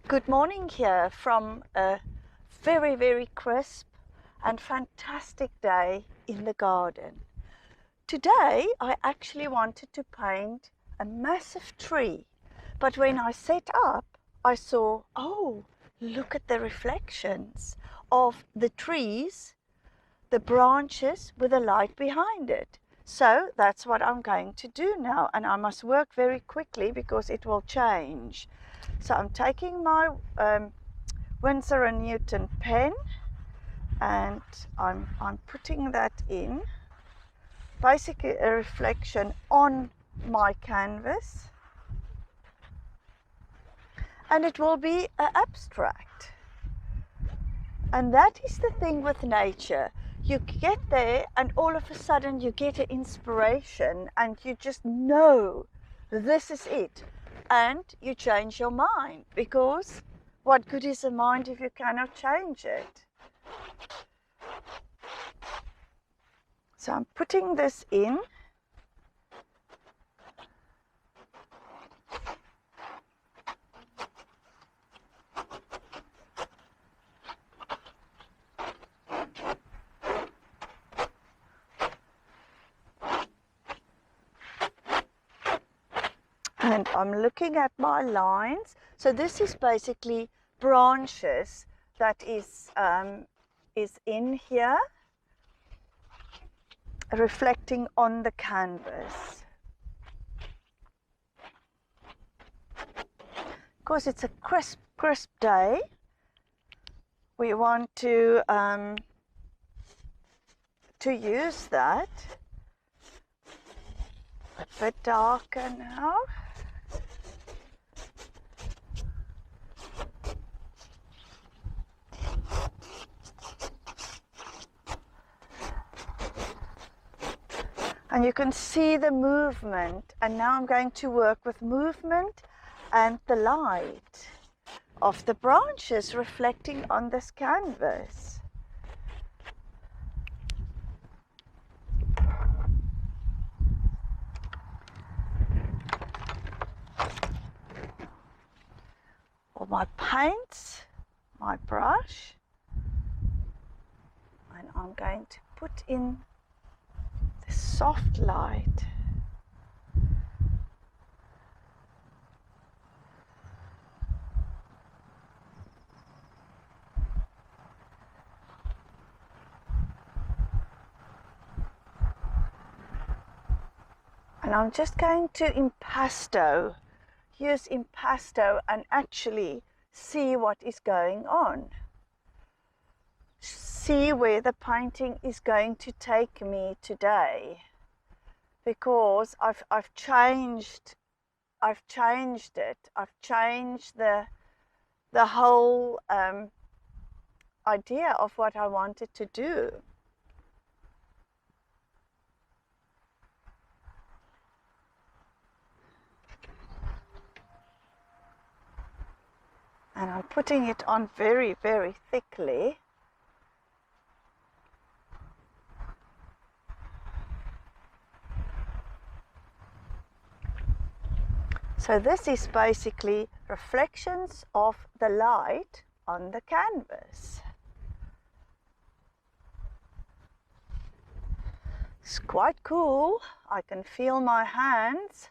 Good morning here from a very, very crisp and fantastic day in the garden. Today I actually wanted to paint a massive tree, but when I set up I saw, oh, look at the reflections of the trees, the branches with the light behind it. So that's what I'm going to do now, and I must work very quickly because it will change. So I'm taking my Winsor & Newton pen and I'm putting that in, basically a reflection on my canvas, and it will be an abstract. And that is the thing with nature. You get there and all of a sudden you get an inspiration and you just know this is it, and you change your mind, because what good is a mind if you cannot change it? So I'm putting this in. And I'm looking at my lines. So this is basically branches that is in here, reflecting on the canvas. Because it's a crisp day, we want to use that. A bit darker now. And you can see the movement, and now I'm going to work with movement and the light of the branches reflecting on this canvas. Or my paints, my brush, and I'm going to put in the soft light. And I'm just going to use impasto and actually see what is going on. See where the painting is going to take me today, because I've changed it. I've changed the whole idea of what I wanted to do. And I'm putting it on very, very thickly. So this is basically reflections of the light on the canvas. It's quite cool. I can feel my hands.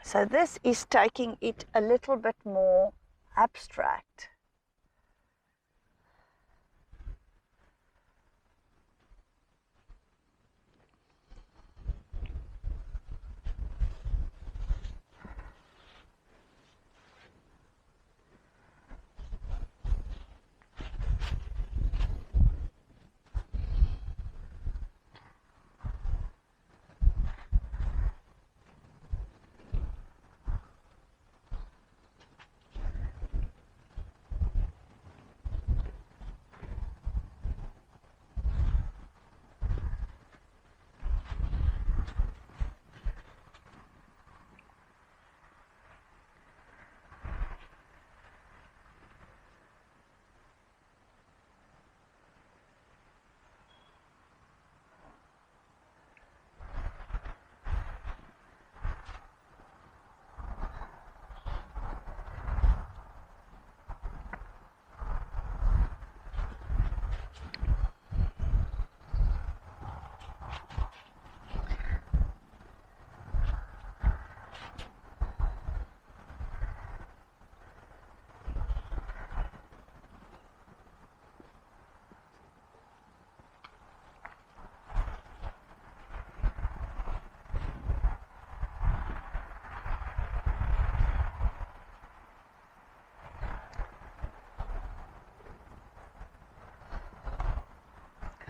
So this is taking it a little bit more abstract.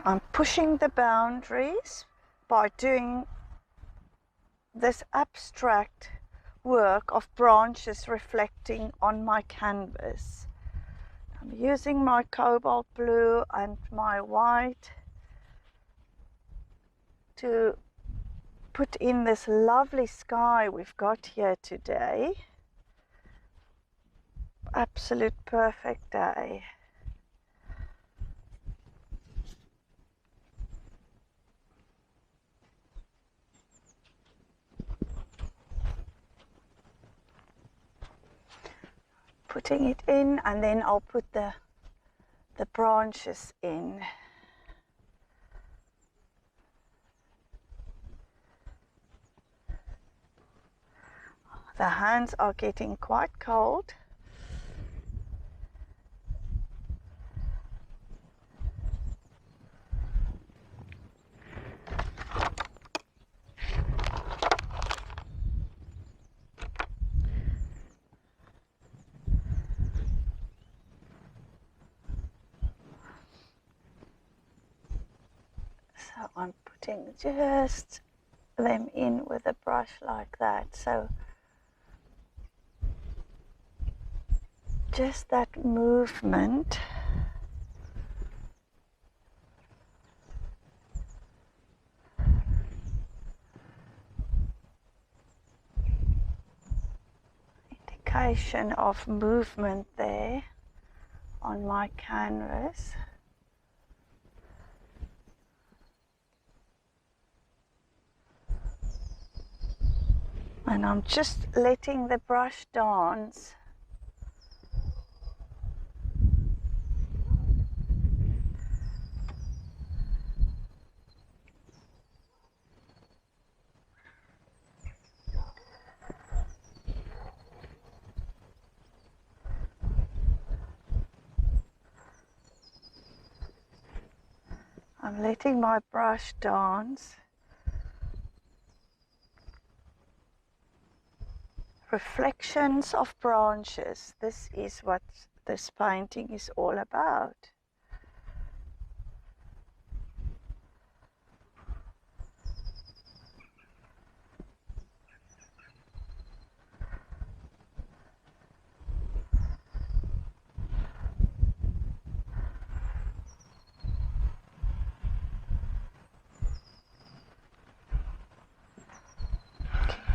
I'm pushing the boundaries by doing this abstract work of branches reflecting on my canvas. I'm using my cobalt blue and my white to put in this lovely sky we've got here today. Absolute perfect day. Putting it in, and then I'll put the branches in. The hands are getting quite cold. So I'm putting just them in with a brush like that. So just that movement indication of movement there on my canvas. And I'm just letting the brush dance. I'm letting my brush dance. Reflections of branches. This is what this painting is all about.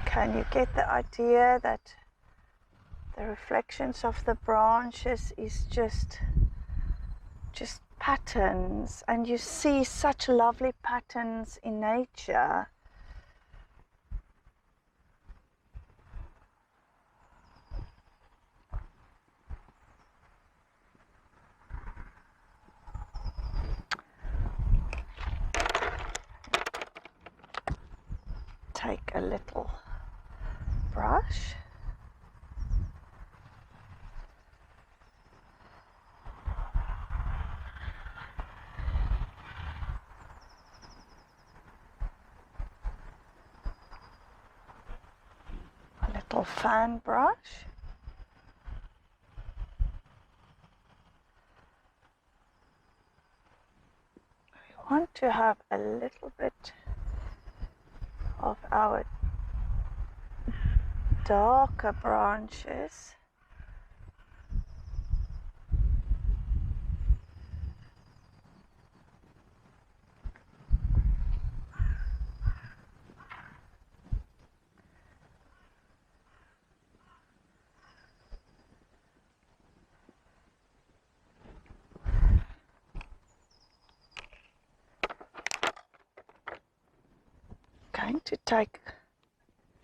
Can you get the idea that the reflections of the branches is just patterns, and you see such lovely patterns in nature. Take a little brush. A little fan brush. We want to have a little bit of our darker branches. Going to take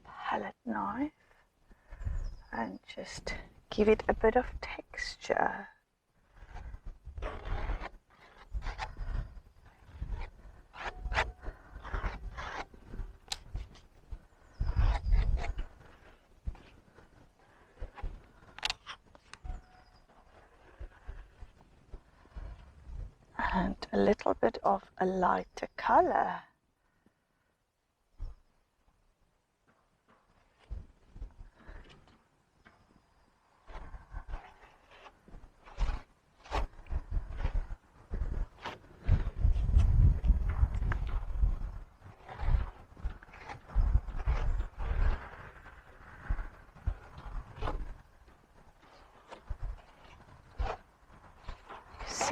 a palette knife and just give it a bit of texture. And a little bit of a lighter color.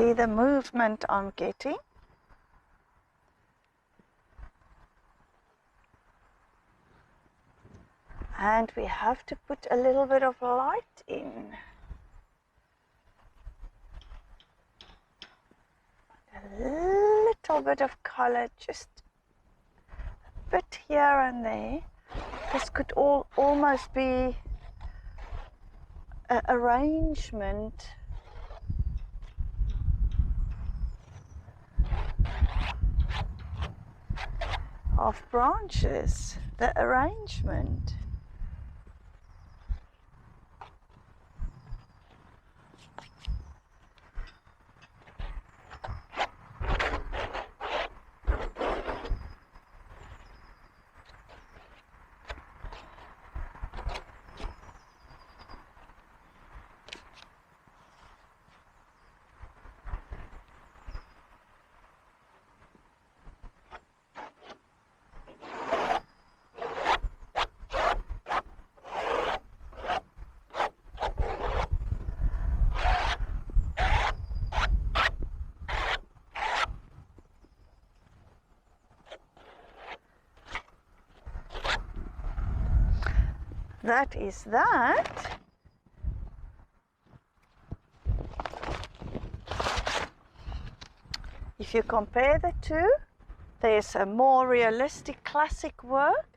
See the movement I'm getting? And we have to put a little bit of light in. A little bit of color, just a bit here and there. This could almost be an arrangement of branches, the arrangement. That is that. If you compare the two, there's a more realistic classic work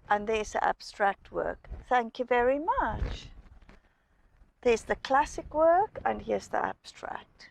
and there's the abstract work. Thank you very much. There's the classic work and here's the abstract.